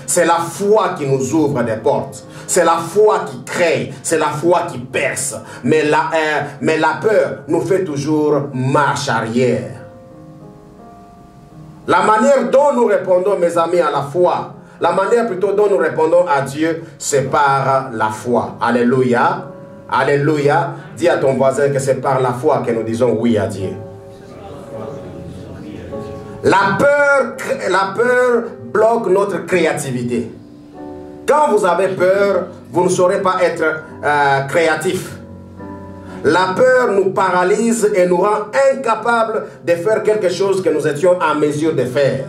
C'est la foi qui nous ouvre des portes. C'est la foi qui crée. C'est la foi qui perce. Mais la peur nous fait toujours marche arrière. La manière dont nous répondons, mes amis, à la foi, la manière plutôt dont nous répondons à Dieu, c'est par la foi. Alléluia. Alléluia. Dis à ton voisin que c'est par la foi que nous disons oui à Dieu. La peur bloque notre créativité. Quand vous avez peur, vous ne saurez pas être créatif. La peur nous paralyse et nous rend incapables de faire quelque chose que nous étions en mesure de faire.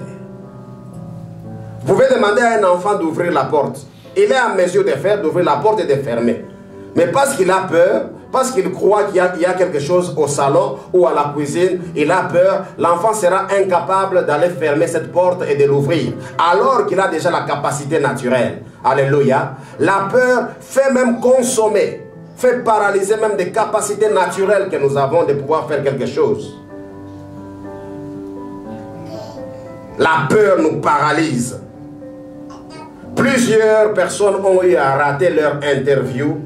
Vous pouvez demander à un enfant d'ouvrir la porte. Il est en mesure de faire, d'ouvrir la porte et de fermer. Mais parce qu'il a peur, parce qu'il croit qu'il y a quelque chose au salon ou à la cuisine, il a peur, l'enfant sera incapable d'aller fermer cette porte et de l'ouvrir, alors qu'il a déjà la capacité naturelle. Alléluia. La peur fait même consommer, fait paralyser même des capacités naturelles que nous avons de pouvoir faire quelque chose. La peur nous paralyse. Plusieurs personnes ont eu à rater leur interview.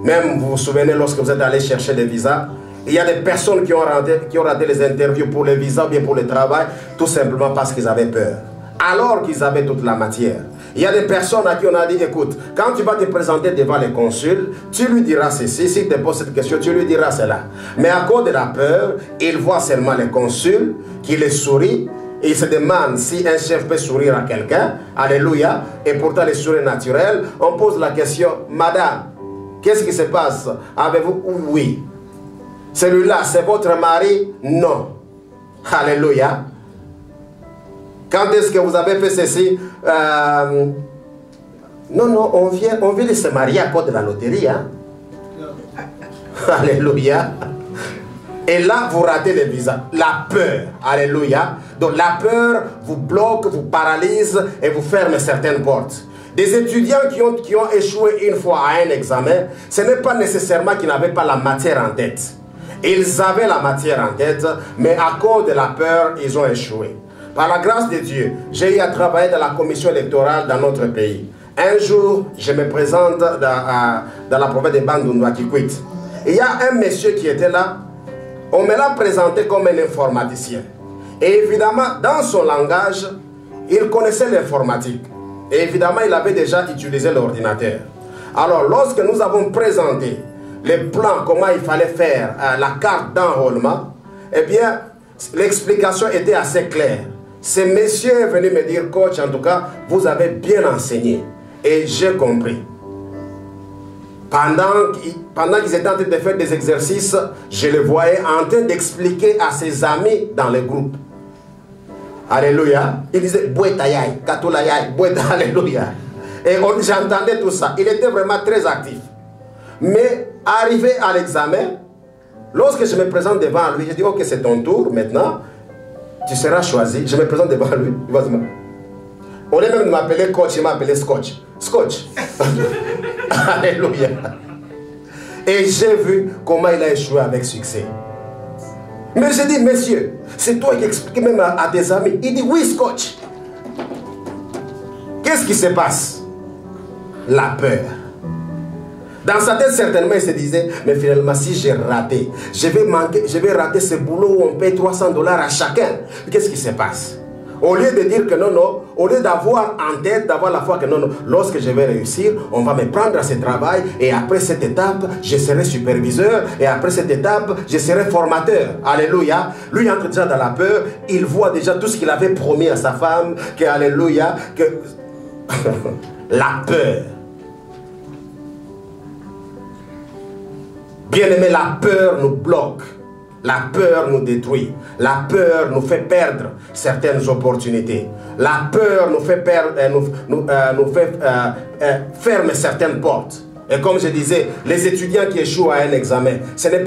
Même vous vous souvenez lorsque vous êtes allé chercher des visas, il y a des personnes qui ont raté les interviews pour les visas ou bien pour le travail, tout simplement parce qu'ils avaient peur. Alors qu'ils avaient toute la matière. Il y a des personnes à qui on a dit, écoute, quand tu vas te présenter devant les consuls, tu lui diras ceci, s'il te pose cette question, tu lui diras cela. Mais à cause de la peur, il voit seulement les consuls, qui les sourient, et il se demande si un chef peut sourire à quelqu'un. Alléluia. Et pourtant, les sourires naturels, on pose la question, madame, qu'est-ce qui se passe? Avez-vous? Oui. Celui-là, c'est votre mari? Non. Alléluia. Quand est-ce que vous avez fait ceci? Non, on vient de se marier à cause de la loterie. Hein? Alléluia. Et là, vous ratez le visa. La peur. Alléluia. Donc la peur vous bloque, vous paralyse et vous ferme certaines portes. Des étudiants qui ont échoué une fois à un examen, ce n'est pas nécessairement qu'ils n'avaient pas la matière en tête. Ils avaient la matière en tête, mais à cause de la peur, ils ont échoué. Par la grâce de Dieu, j'ai eu à travailler dans la commission électorale dans notre pays. Un jour, je me présente dans la province de Bandundu à Kikwit. Il y a un monsieur qui était là. On me l'a présenté comme un informaticien. Et évidemment, dans son langage, il connaissait l'informatique. Et évidemment, il avait déjà utilisé l'ordinateur. Alors, lorsque nous avons présenté les plans, comment il fallait faire la carte d'enrôlement, eh bien, l'explication était assez claire. Ce monsieur est venu me dire, coach, en tout cas, vous avez bien enseigné. Et j'ai compris. Pendant qu'ils étaient en train de faire des exercices, je le voyais en train d'expliquer à ses amis dans le groupe. Alléluia. Il disait, Bouetayay, Katolayay, Boueta, Alléluia. Et j'entendais tout ça. Il était vraiment très actif. Mais arrivé à l'examen, lorsque je me présente devant lui, je dis, ok, c'est ton tour maintenant. Tu seras choisi. Je me présente devant lui. Il va se dire, au lieu même de m'appeler coach, il m'a appelé Scotch. Scotch. Alléluia. Et j'ai vu comment il a échoué avec succès. Mais j'ai dit, monsieur, c'est toi qui expliques même à tes amis. Il dit, oui, Scotch. Qu'est-ce qui se passe? La peur. Dans sa tête, certainement, il se disait, mais finalement, si j'ai raté, je vais rater ce boulot où on paye $300 à chacun. Qu'est-ce qui se passe? Au lieu de dire que non, non, au lieu d'avoir en tête, d'avoir la foi que non, non, lorsque je vais réussir, on va me prendre à ce travail et après cette étape, je serai superviseur et après cette étape, je serai formateur. Alléluia. Lui entre déjà dans la peur, il voit déjà tout ce qu'il avait promis à sa femme, que alléluia, que la peur. Bien aimé, la peur nous bloque. La peur nous détruit. La peur nous fait perdre certaines opportunités. La peur nous fait perdre, fermer certaines portes. Et comme je disais, les étudiants qui échouent à un examen, ce n'est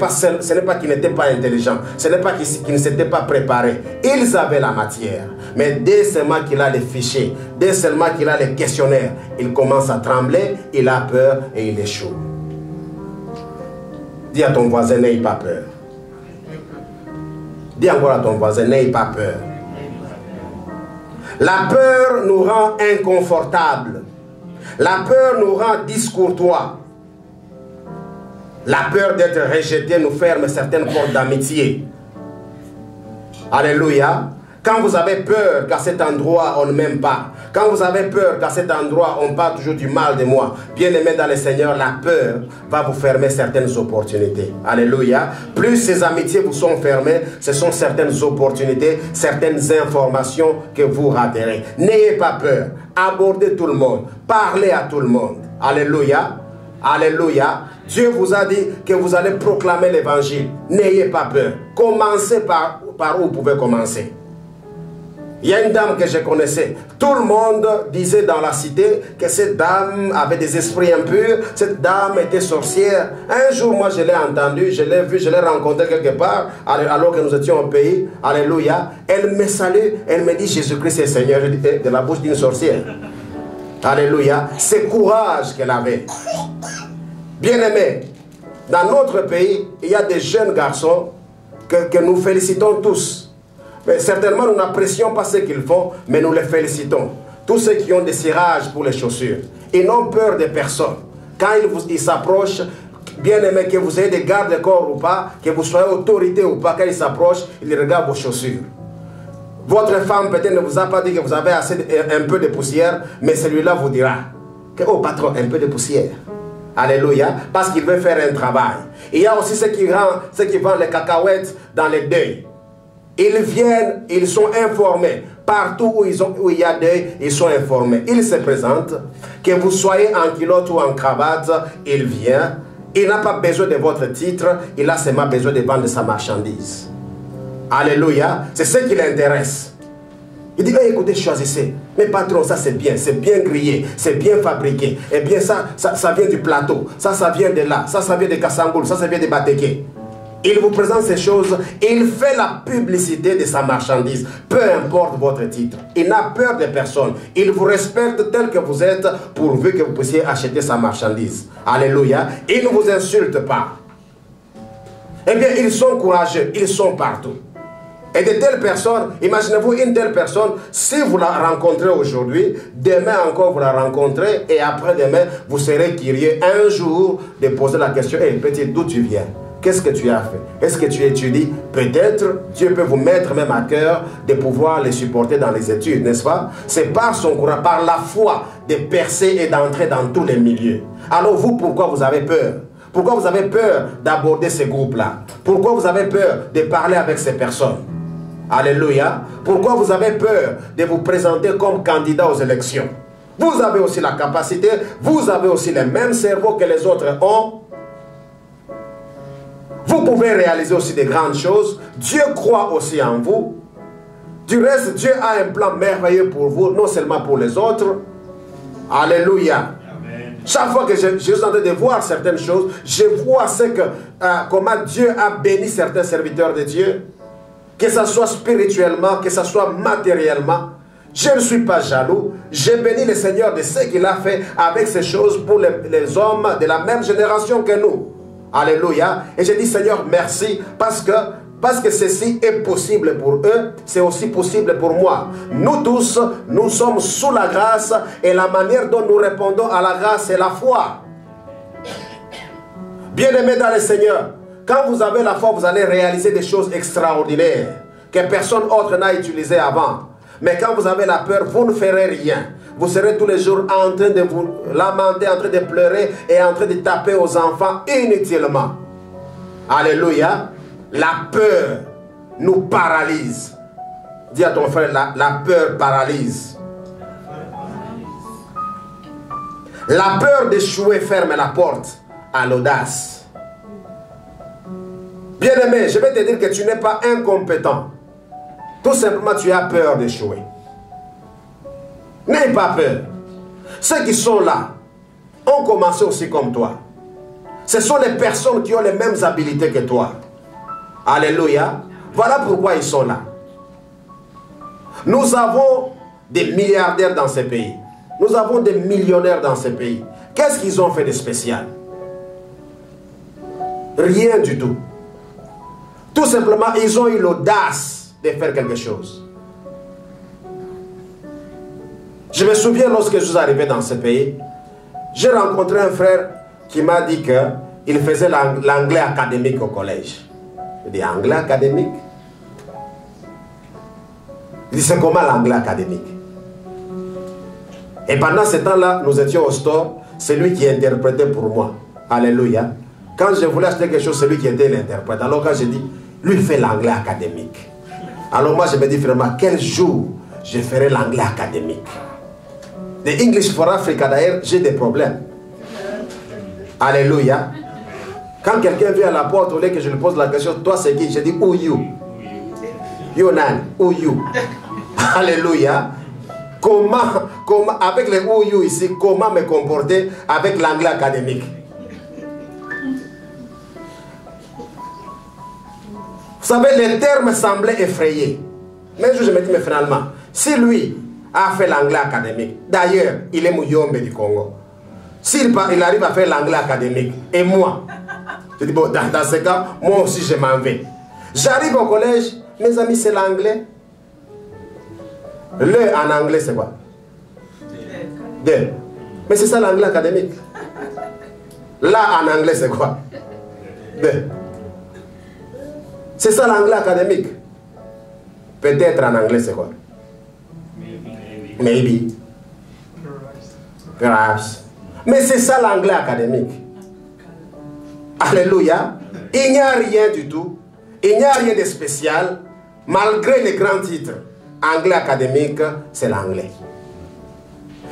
pas qu'ils n'étaient pas intelligents, ce n'est pas qu'ils ne s'étaient pas préparés. Ils avaient la matière. Mais dès seulement qu'il a les fichiers, dès seulement qu'il a les questionnaires, il commence à trembler, il a peur et il échoue. Dis à ton voisin, n'aie pas peur. Dis encore à ton voisin, n'aie pas peur. La peur nous rend inconfortables. La peur nous rend discourtois. La peur d'être rejeté nous ferme certaines portes d'amitié. Alléluia. Quand vous avez peur qu'à cet endroit on ne m'aime pas, quand vous avez peur qu'à cet endroit on parle toujours du mal de moi, bien-aimé dans le Seigneur, la peur va vous fermer certaines opportunités. Alléluia. Plus ces amitiés vous sont fermées, ce sont certaines opportunités, certaines informations que vous raterez. N'ayez pas peur. Abordez tout le monde. Parlez à tout le monde. Alléluia. Alléluia. Dieu vous a dit que vous allez proclamer l'évangile. N'ayez pas peur. Commencez par où vous pouvez commencer. Il y a une dame que je connaissais. Tout le monde disait dans la cité que cette dame avait des esprits impurs. Cette dame était sorcière. Un jour, moi, je l'ai entendue, je l'ai vue, je l'ai rencontrée quelque part, alors que nous étions au pays. Alléluia. Elle me salue, elle me dit Jésus-Christ est Seigneur. Je dis, de la bouche d'une sorcière. Alléluia. C'est courage qu'elle avait. Bien-aimés, dans notre pays, il y a des jeunes garçons que nous félicitons tous. Mais certainement, nous n'apprécions pas ce qu'ils font, mais nous les félicitons. Tous ceux qui ont des cirages pour les chaussures, ils n'ont peur de personne. Quand ils s'approchent, bien aimé, que vous ayez des gardes-corps ou pas, que vous soyez autorité ou pas, quand ils s'approchent, ils regardent vos chaussures. Votre femme peut-être ne vous a pas dit que vous avez un peu de poussière, mais celui-là vous dira que, oh patron, un peu de poussière. Alléluia, parce qu'il veut faire un travail. Il y a aussi ceux qui vendent les cacahuètes dans les deuils. Ils viennent, ils sont informés. Partout où il y a deuil, ils sont informés. Ils se présentent. Que vous soyez en culotte ou en cravate, il vient. Il n'a pas besoin de votre titre. Il a seulement besoin de vendre sa marchandise. Alléluia. C'est ce qui l'intéresse. Il dit, hey, écoutez, choisissez. Mais patron, ça c'est bien grillé, c'est bien fabriqué. Eh bien, ça vient du plateau. Ça vient de là. Ça vient de Kassangoul. Ça vient de Bateke. Il vous présente ces choses, il fait la publicité de sa marchandise, peu importe votre titre. Il n'a peur de personne. Il vous respecte tel que vous êtes, pourvu que vous puissiez acheter sa marchandise. Alléluia. Il ne vous insulte pas. Eh bien, ils sont courageux, ils sont partout. Et de telles personnes, imaginez-vous une telle personne, si vous la rencontrez aujourd'hui, demain encore vous la rencontrez, et après-demain, vous serez curieux un jour de poser la question, hey, petit, d'où tu viens? Qu'est-ce que tu as fait? Est-ce que tu étudies? Peut-être Dieu peut vous mettre même à cœur de pouvoir les supporter dans les études, n'est-ce pas? C'est par son courage, par la foi, de percer et d'entrer dans tous les milieux. Alors vous, pourquoi vous avez peur? Pourquoi vous avez peur d'aborder ces groupes-là? Pourquoi vous avez peur de parler avec ces personnes? Alléluia. Pourquoi vous avez peur de vous présenter comme candidat aux élections? Vous avez aussi la capacité, vous avez aussi le même cerveau que les autres ont. Vous pouvez réaliser aussi de grandes choses. Dieu croit aussi en vous. Du reste, Dieu a un plan merveilleux pour vous, non seulement pour les autres. Alléluia. Amen. Chaque fois que je suis en train de voir certaines choses, je vois comment Dieu a béni certains serviteurs de Dieu. Que ce soit spirituellement, que ce soit matériellement. Je ne suis pas jaloux. J'ai béni le Seigneur de ce qu'il a fait avec ces choses pour les hommes de la même génération que nous. Alléluia. Et je dis Seigneur merci parce que ceci est possible pour eux, c'est aussi possible pour moi. Nous tous, nous sommes sous la grâce et la manière dont nous répondons à la grâce, c'est la foi. Bien-aimés dans le Seigneur, quand vous avez la foi, vous allez réaliser des choses extraordinaires que personne autre n'a utilisées avant. Mais quand vous avez la peur, vous ne ferez rien. Vous serez tous les jours en train de vous lamenter, en train de pleurer et en train de taper aux enfants inutilement. Alléluia. La peur nous paralyse. Dis à ton frère, la peur paralyse. La peur d'échouer ferme la porte à l'audace. Bien-aimé, je vais te dire que tu n'es pas incompétent. Tout simplement, tu as peur d'échouer. N'aie pas peur. Ceux qui sont là ont commencé aussi comme toi. Ce sont les personnes qui ont les mêmes habiletés que toi. Alléluia. Voilà pourquoi ils sont là. Nous avons des milliardaires dans ce pays. Nous avons des millionnaires dans ce pays. Qu'est-ce qu'ils ont fait de spécial? Rien du tout. Tout simplement, ils ont eu l'audace de faire quelque chose. Je me souviens lorsque je suis arrivé dans ce pays, j'ai rencontré un frère qui m'a dit qu'il faisait l'anglais académique au collège. Je dis, anglais académique? Il dit, c'est comment l'anglais académique? Et pendant ce temps-là, nous étions au store, c'est lui qui interprétait pour moi. Alléluia. Quand je voulais acheter quelque chose, c'est lui qui était l'interprète. Alors quand je dis, lui fait l'anglais académique. Alors moi je me dis vraiment, quel jour je ferai l'anglais académique? The English for Africa d'ailleurs, j'ai des problèmes. Alléluia. Quand quelqu'un vient à la porte, au lieu que je lui pose la question, toi c'est qui? Je dis, who you? You nan, who you? Alléluia. Comment, avec les who you ici, comment me comporter avec l'anglais académique? Vous savez, les termes semblaient effrayés. Mais un jour, je me dis, mais finalement, si lui a fait l'anglais académique, d'ailleurs, il est Mouyombe du Congo, s'il arrive à faire l'anglais académique, et moi, je dis, bon, dans ce cas, moi aussi, je m'en vais. J'arrive au collège, mes amis, c'est l'anglais. Le en anglais, c'est quoi? De. Mais c'est ça l'anglais académique. Là, en anglais, c'est quoi? De. C'est ça l'anglais académique. Peut-être en anglais, c'est quoi? Maybe. Perhaps. Mais c'est ça l'anglais académique. Alléluia. Il n'y a rien du tout. Il n'y a rien de spécial. Malgré les grands titres. Anglais académique, c'est l'anglais.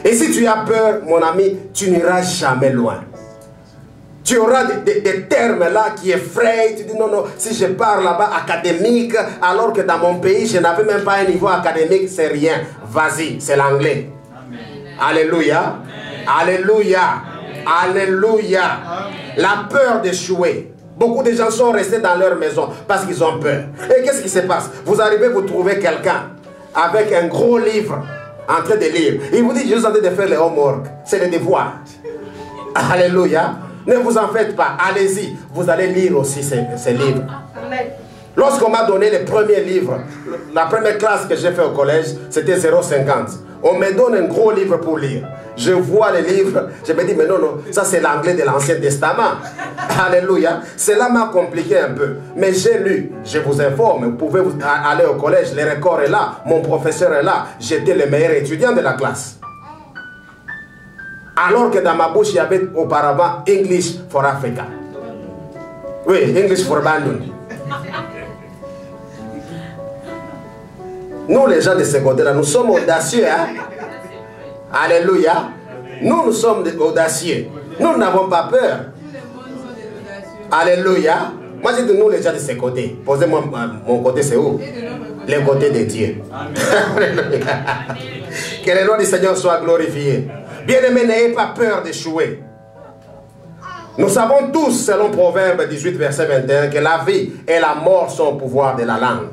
Et si tu as peur, mon ami, tu n'iras jamais loin. Tu auras des termes là qui effrayent. Tu dis non, non, si je pars là-bas académique, alors que dans mon pays, je n'avais même pas un niveau académique, c'est rien. Vas-y, c'est l'anglais. Alléluia. Alléluia. Alléluia. La peur d'échouer. Beaucoup de gens sont restés dans leur maison parce qu'ils ont peur. Et qu'est-ce qui se passe? Vous arrivez, vous trouvez quelqu'un avec un gros livre en train de lire. Il vous dit, je suis en train de faire les homework. C'est les devoirs. Alléluia. Ne vous en faites pas. Allez-y. Vous allez lire aussi ces livres. Lorsqu'on m'a donné les premiers livres, la première classe que j'ai fait au collège, c'était 0,50. On me donne un gros livre pour lire. Je vois les livres, je me dis, mais non, non, ça c'est l'anglais de l'Ancien Testament. Alléluia. Cela m'a compliqué un peu. Mais j'ai lu, je vous informe, vous pouvez aller au collège, le record est là, mon professeur est là, j'étais le meilleur étudiant de la classe. Alors que dans ma bouche, il y avait auparavant English for Africa. Oui, English for Bandung. Nous, les gens de ce côté-là, nous sommes audacieux. Hein? Alléluia. Nous sommes audacieux. Nous n'avons pas peur. Alléluia. Moi, je dis nous, les gens de ce côté. Posez-moi, mon côté, c'est où? Le côté de Dieu. Que le nom du Seigneur soit glorifié. Bien-aimés, n'ayez pas peur d'échouer. Nous savons tous, selon Proverbe 18, verset 21, que la vie et la mort sont au pouvoir de la langue.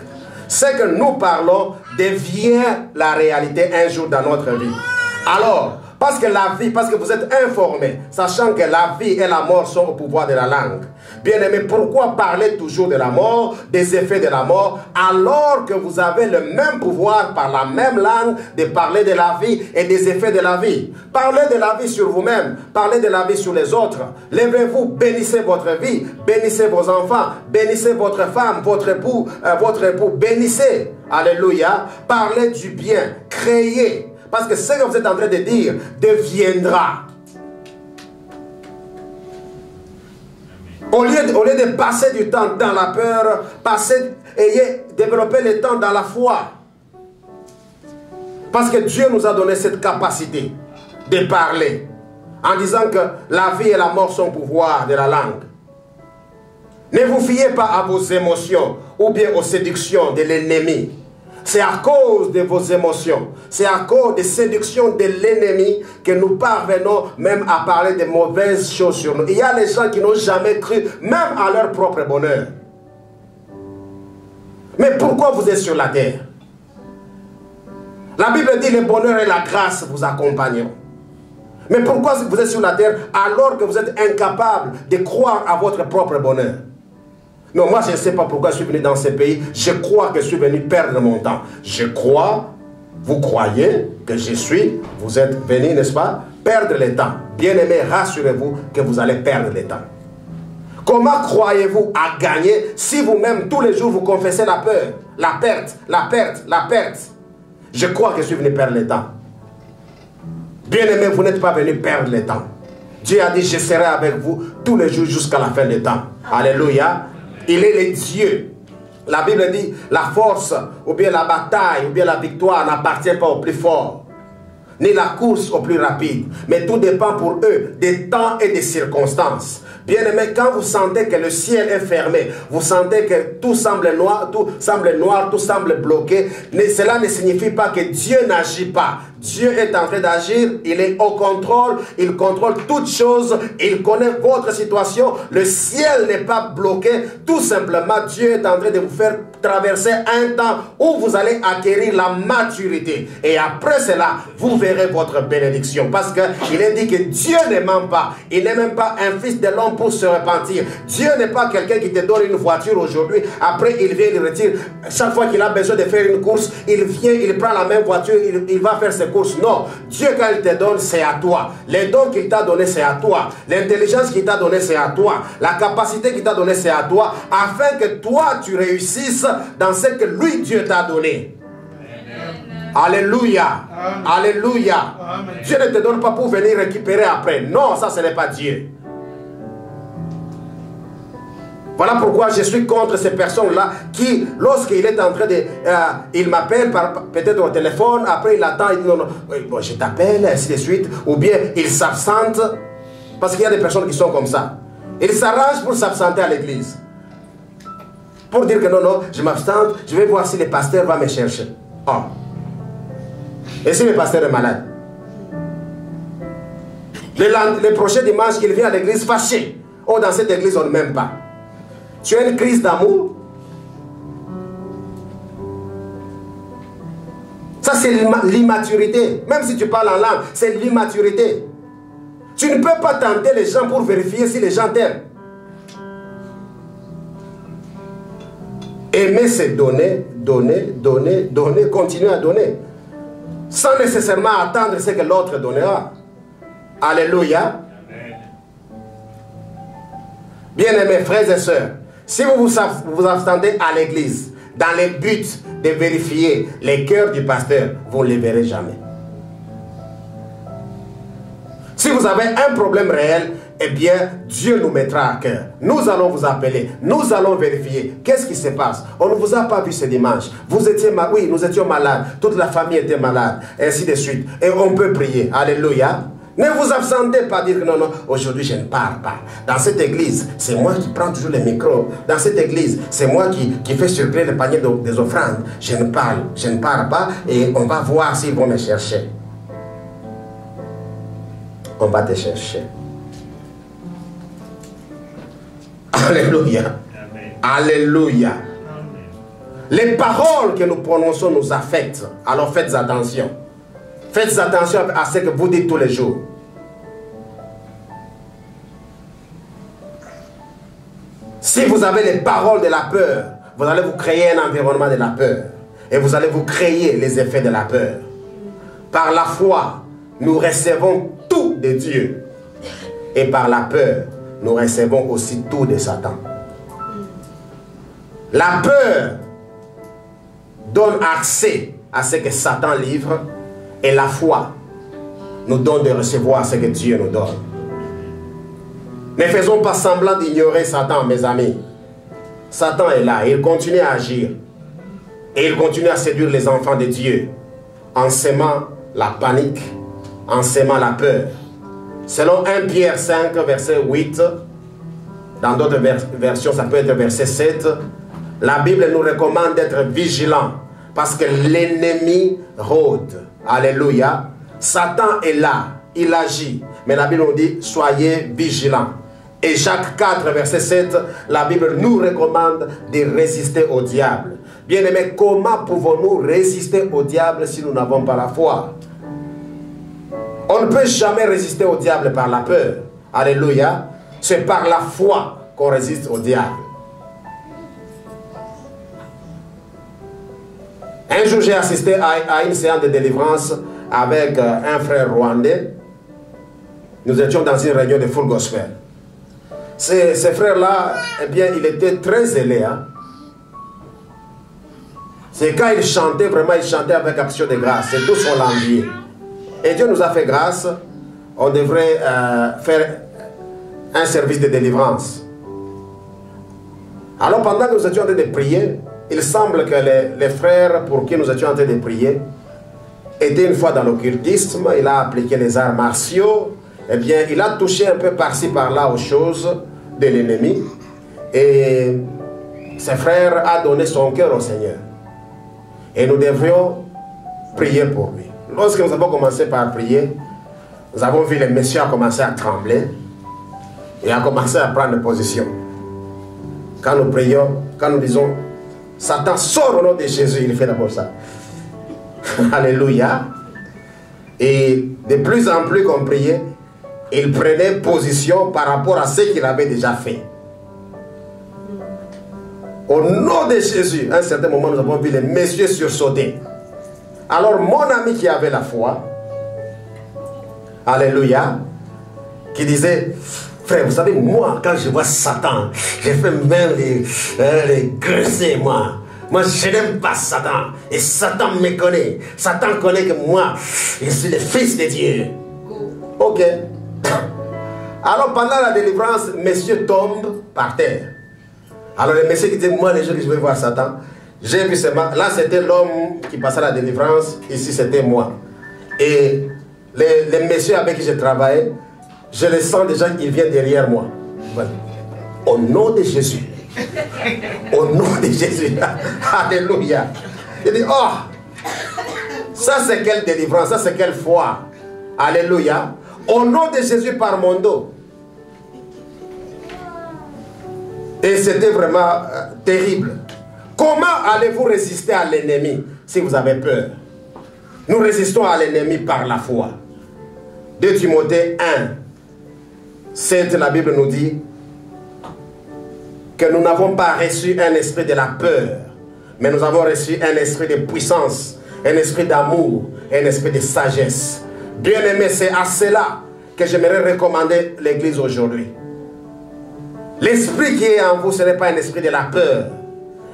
Ce que nous parlons devient la réalité un jour dans notre vie. Alors, parce que la vie, parce que vous êtes informés, sachant que la vie et la mort sont au pouvoir de la langue. Bien-aimés, pourquoi parler toujours de la mort, des effets de la mort, alors que vous avez le même pouvoir par la même langue de parler de la vie et des effets de la vie? Parlez de la vie sur vous-même, parlez de la vie sur les autres. Lèvez-vous, bénissez votre vie, bénissez vos enfants, bénissez votre femme, votre époux, bénissez. Alléluia. Parlez du bien, créez. Parce que ce que vous êtes en train de dire deviendra. Au lieu de passer du temps dans la peur, ayez développé le temps dans la foi. Parce que Dieu nous a donné cette capacité de parler. En disant que la vie et la mort sont au pouvoir de la langue. Ne vous fiez pas à vos émotions ou bien aux séductions de l'ennemi. C'est à cause de vos émotions, c'est à cause des séductions de l'ennemi que nous parvenons même à parler de mauvaises choses sur nous. Il y a des gens qui n'ont jamais cru même à leur propre bonheur. Mais pourquoi vous êtes sur la terre? La Bible dit le bonheur et la grâce vous accompagneront. Mais pourquoi vous êtes sur la terre alors que vous êtes incapable de croire à votre propre bonheur? Non, moi je ne sais pas pourquoi je suis venu dans ce pays. Je crois que je suis venu perdre mon temps. Je crois Vous croyez que je suis, vous êtes venu, n'est-ce pas, perdre le temps. Bien-aimés, rassurez-vous que vous allez perdre le temps. Comment croyez-vous à gagner si vous-même, tous les jours, vous confessez la peur, la perte, la perte, la perte? Je crois que je suis venu perdre le temps. Bien-aimés, vous n'êtes pas venu perdre le temps. Dieu a dit, je serai avec vous tous les jours jusqu'à la fin du temps. Alléluia. Il est le Dieu. La Bible dit, la force, ou bien la bataille, ou bien la victoire n'appartient pas au plus fort, ni la course au plus rapide. Mais tout dépend pour eux des temps et des circonstances. Bien-aimés, quand vous sentez que le ciel est fermé, vous sentez que tout semble noir, tout semble bloqué, mais cela ne signifie pas que Dieu n'agit pas. Dieu est en train d'agir, il est au contrôle, il contrôle toutes choses, il connaît votre situation, le ciel n'est pas bloqué, tout simplement Dieu est en train de vous faire traverser un temps où vous allez acquérir la maturité. Et après cela, vous verrez votre bénédiction. Parce qu'il est dit que Dieu ne ment pas. Il n'est même pas un fils de l'homme pour se repentir. Dieu n'est pas quelqu'un qui te donne une voiture aujourd'hui, après il vient, il retire. Chaque fois qu'il a besoin de faire une course, il vient, il prend la même voiture, il va faire ses courses. Non, Dieu quand il te donne, c'est à toi. Les dons qu'il t'a donné, c'est à toi. L'intelligence qu'il t'a donné, c'est à toi. La capacité qu'il t'a donné, c'est à toi. Afin que toi, tu réussisses dans ce que lui, Dieu t'a donné. Amen. Alléluia. Amen. Alléluia. Amen. Dieu ne te donne pas pour venir récupérer après. Non, ça ce n'est pas Dieu. Voilà pourquoi je suis contre ces personnes-là qui, lorsqu'il est en train de... il m'appelle peut-être au téléphone, après il attend, il dit non, non, bon, je t'appelle, ainsi de suite. Ou bien il s'absente, parce qu'il y a des personnes qui sont comme ça. Il s'arrange pour s'absenter à l'église. Pour dire que non, non, je m'absente, je vais voir si le pasteur va me chercher. Oh. Et si le pasteur est malade? Le prochain dimanche, il vient à l'église fâché. Oh, dans cette église, on ne m'aime pas. Tu as une crise d'amour? Ça, c'est l'immaturité. Même si tu parles en langue, c'est l'immaturité. Tu ne peux pas tenter les gens pour vérifier si les gens t'aiment. Aimer, c'est donner, donner, donner, donner, continuer à donner. Sans nécessairement attendre ce que l'autre donnera. Alléluia. Bien-aimés frères et sœurs, si vous vous abstendez à l'église dans le but de vérifier les cœurs du pasteur, vous ne les verrez jamais. Si vous avez un problème réel, eh bien, Dieu nous mettra à cœur. Nous allons vous appeler. Nous allons vérifier. Qu'est-ce qui se passe? On ne vous a pas vu ce dimanche. Vous étiez malade. Oui, nous étions malades. Toute la famille était malade. Ainsi de suite. Et on peut prier. Alléluia. Ne vous absentez pas, dire que non, non, aujourd'hui je ne parle pas. Dans cette église, c'est moi qui prends toujours le micro. Dans cette église, c'est moi qui fais circuler le panier des offrandes. Je ne parle pas et on va voir s'ils vont me chercher. On va te chercher. Alléluia. Amen. Alléluia. Amen. Les paroles que nous prononçons nous affectent. Alors faites attention. Faites attention à ce que vous dites tous les jours. Si vous avez les paroles de la peur, vous allez vous créer un environnement de la peur. Et vous allez vous créer les effets de la peur. Par la foi, nous recevons tout de Dieu. Et par la peur, nous recevons aussi tout de Satan. La peur donne accès à ce que Satan livre. Et la foi nous donne de recevoir ce que Dieu nous donne. Ne faisons pas semblant d'ignorer Satan, mes amis. Satan est là, il continue à agir. Et il continue à séduire les enfants de Dieu. En sémant la panique, en sémant la peur. Selon 1 Pierre 5, verset 8, dans d'autres versions, ça peut être verset 7, la Bible nous recommande d'être vigilants. Parce que l'ennemi rôde. Alléluia. Satan est là. Il agit. Mais la Bible nous dit, soyez vigilants. Et Jacques 4, verset 7, la Bible nous recommande de résister au diable. Bien-aimés, comment pouvons-nous résister au diable si nous n'avons pas la foi? On ne peut jamais résister au diable par la peur. Alléluia. C'est par la foi qu'on résiste au diable. 1 Un jour, j'ai assisté à une séance de délivrance avec un frère rwandais. Nous étions dans une réunion de full gospel. Ces frères-là, eh bien, il était très zélé. Hein? C'est quand il chantait, vraiment, il chantait avec action de grâce. C'est tout son l'envier. Et Dieu nous a fait grâce. On devrait faire un service de délivrance. Alors, pendant que nous étions en train de prier, il semble que les frères pour qui nous étions en train de prier étaient une fois dans l'occultisme. Il a appliqué les arts martiaux. Eh bien, il a touché un peu par-ci, par-là aux choses de l'ennemi. Et ses frères a donné son cœur au Seigneur. Et nous devrions prier pour lui. Lorsque nous avons commencé par prier, nous avons vu les messieurs commencer à trembler et à commencer à prendre position. Quand nous prions, quand nous disons Satan sort au nom de Jésus, il fait d'abord ça. Alléluia. Et de plus en plus qu'on priait, il prenait position par rapport à ce qu'il avait déjà fait. Au nom de Jésus, à un certain moment, nous avons vu les messieurs sursauter. Alors, mon ami qui avait la foi, alléluia, qui disait, frère, vous savez, moi, quand je vois Satan, j'ai fait même les graisser, moi. Moi, je n'aime pas Satan. Et Satan me connaît. Satan connaît que moi, je suis le fils de Dieu. Ok. Alors, pendant la délivrance, messieurs tombent par terre. Alors, les messieurs qui disaient, moi, les jours que je vais voir Satan, j'ai vu seulement, là, c'était l'homme qui passait la délivrance, ici, c'était moi. Et les messieurs avec qui je travaillais, je les sens déjà, ils viennent derrière moi. Voilà. Au nom de Jésus. Au nom de Jésus. Alléluia. Il dit, oh, ça c'est quelle délivrance, ça c'est quelle foi. Alléluia. Au nom de Jésus par mon dos. Et c'était vraiment terrible. Comment allez-vous résister à l'ennemi si vous avez peur? Nous résistons à l'ennemi par la foi. 2 Timothée 1. Sainte, la Bible nous dit que nous n'avons pas reçu un esprit de la peur, mais nous avons reçu un esprit de puissance, un esprit d'amour, un esprit de sagesse. Bien-aimé, c'est à cela que j'aimerais recommander l'Église aujourd'hui. L'esprit qui est en vous, ce n'est pas un esprit de la peur,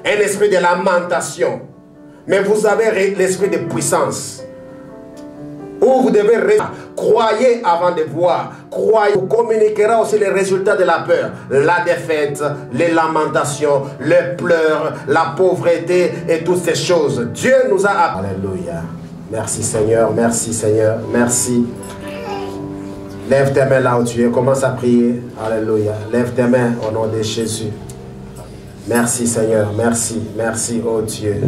un esprit de lamentation, mais vous avez l'esprit de puissance. Où vous devez croyez avant de voir. Croyez, vous communiquera aussi les résultats de la peur. La défaite, les lamentations, les pleurs, la pauvreté et toutes ces choses. Dieu nous a appelés. Alléluia. Merci Seigneur, merci Seigneur, merci. Lève tes mains là où tu es, commence à prier. Alléluia. Lève tes mains au nom de Jésus. Merci Seigneur, merci, merci oh Dieu.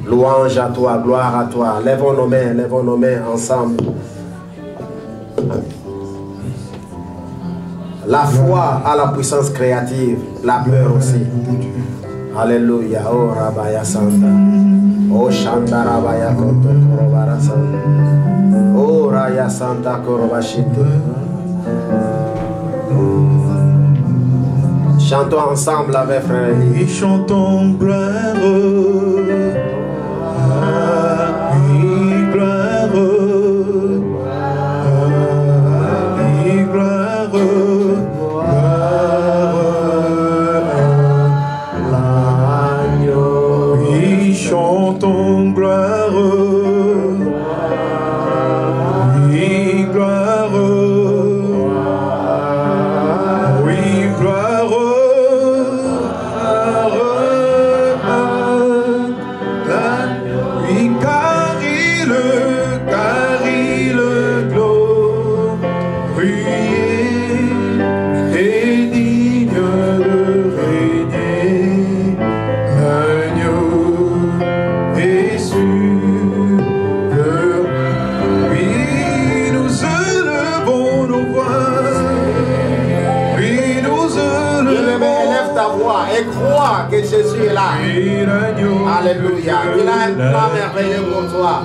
Louange à toi, gloire à toi. Lèvons nos mains ensemble. La foi a la puissance créative, la peur aussi. Alléluia. Oh Rabaya Santa. Oh Shanda Rabaya Koto Korobara Santa. Oh Raya Santa Korobashite. Chantons ensemble avec frère Elie. Et chantons gloire. Que Jésus est là. Alléluia. Il a un plan merveilleux pour toi.